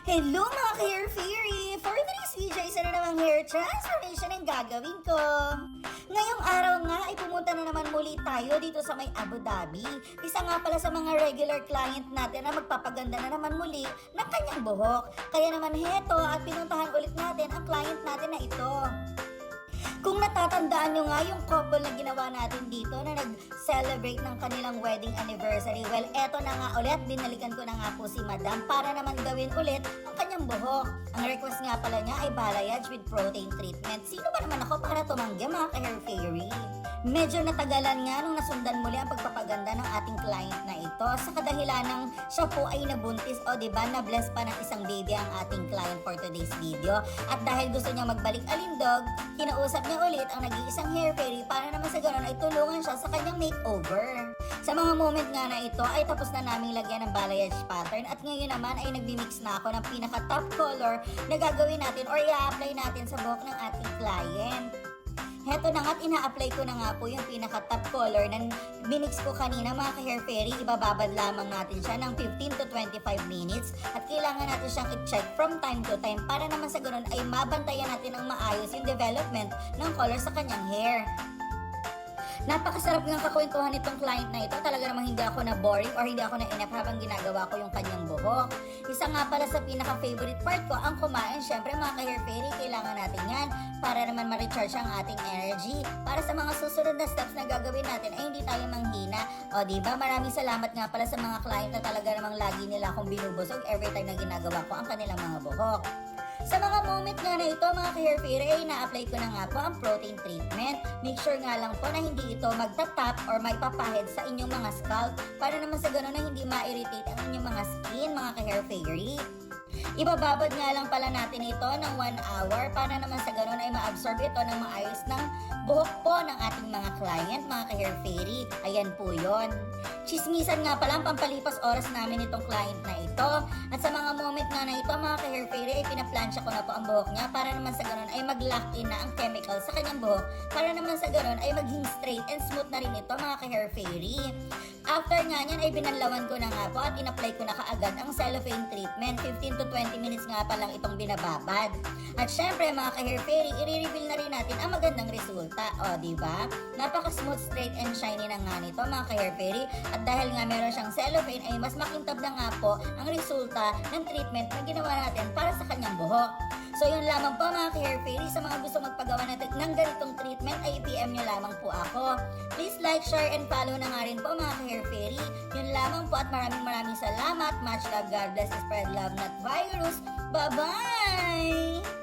Hello mga ka-Hair Fairy! For today's video, isa na namang hair transformation ang gagawin ko. Ngayong araw nga ay pumunta na naman muli tayo dito sa may Abu Dhabi. Isa nga pala sa mga regular client natin na magpapaganda na naman muli ng kanyang buhok. Kaya naman heto at pinuntahan ulit natin ang client natin na ito. Kung natatandaan nyo nga yung couple na ginawa natin dito na nag-celebrate ng kanilang wedding anniversary, well, eto na nga ulit, binalikan ko na nga po si Madam para naman gawin ulit ang kanyang buhok. Ang request nga pala niya ay balayage with protein treatment. Sino ba naman ako para tumanggi mga ka-Hair Fairy? Medyo natagalan nga nung nasundan muli ang pagpapaganda ng ating client na ito sa kadahilan ng siya po ay nabuntis o diba na-bless pa ng isang baby ang ating client for today's video. At dahil gusto niya magbalik alindog, kinausap niya ulit ang nag-iisang hair fairy para naman sa ganoon ay tulungan siya sa kanyang makeover. Sa mga moment nga na ito ay tapos na naming lagyan ng balayage pattern at ngayon naman ay nagbi-mix na ako ng pinaka top color na gagawin natin or i-apply natin sa buhok ng ating client. Heto na nga't ina-apply ko na nga po yung pinaka-top color na minix ko kanina mga ka-Hair Fairy. Ibababad lamang natin siya ng 15 to 25 minutes at kailangan natin siyang i-check from time to time para naman sa ganun ay mabantayan natin ang maayos yung development ng color sa kanyang hair. Napakasarap ng kakwentuhan nitong client na ito. Talaga namang hindi ako na boring or hindi ako na inap habang ginagawa ko yung kanyang buhok. Isa nga pala sa pinaka-favorite part ko ang kumain. Syempre mga ka-Hair Fairy, kailangan natin yan para naman ma-recharge ang ating energy. Para sa mga susunod na steps na gagawin natin ay hindi tayo manghina. O diba, maraming salamat nga pala sa mga client na talaga namang lagi nila akong binubusog every time na ginagawa ko ang kanilang mga buhok. Sa mga moment nga na ito mga ka-Hair Fairy ay na-apply ko na nga po ang protein treatment. Make sure nga lang po na hindi ito magtatap or maipapahid sa inyong mga scalp para naman sa gano'n na hindi ma-irritate ang inyong mga skin mga ka-Hair Fairy. Ibababad nga lang pala natin ito ng 1 hour para naman sa gano'n ay ma-absorb ito ng maayos ng buhok po ng ating mga client, mga ka-Hair Fairy. Ayan po yon. Chismisan nga pala ang pampalipas oras namin itong client na ito. At sa mga moment nga na ito, mga ka-Hair Fairy, ay pinaplansya ko na po ang buhok niya para naman sa gano'n ay mag-lock in na ang chemical sa kanyang buhok. Para naman sa gano'n ay maging straight and smooth na rin ito, mga ka-Hair Fairy. After nga niyan ay binanlawan ko na nga po at in-apply ko na kaagad ang cellophane treatment. 15 to 20 minutes nga pa lang itong binababad. At syempre mga ka-Hair Fairy, i-reveal na rin natin ang magandang resulta. O, diba? Napaka-smooth, straight, and shiny na nga nito mga ka-Hair Fairy. At dahil nga meron siyang cellophane ay mas makintab na nga po ang resulta ng treatment na ginawa natin para sa kanyang buhok. So yun lamang po mga ka-Hair Fairy, sa mga gusto magpagawa natin ng ganitong treatment ay i-PM nyo lamang po ako. Please like, share, and follow na nga rin po mga ka-Hair Fairy. Yun lamang po at maraming salamat. Much love, God bless, spread love, not virus. Bye-bye!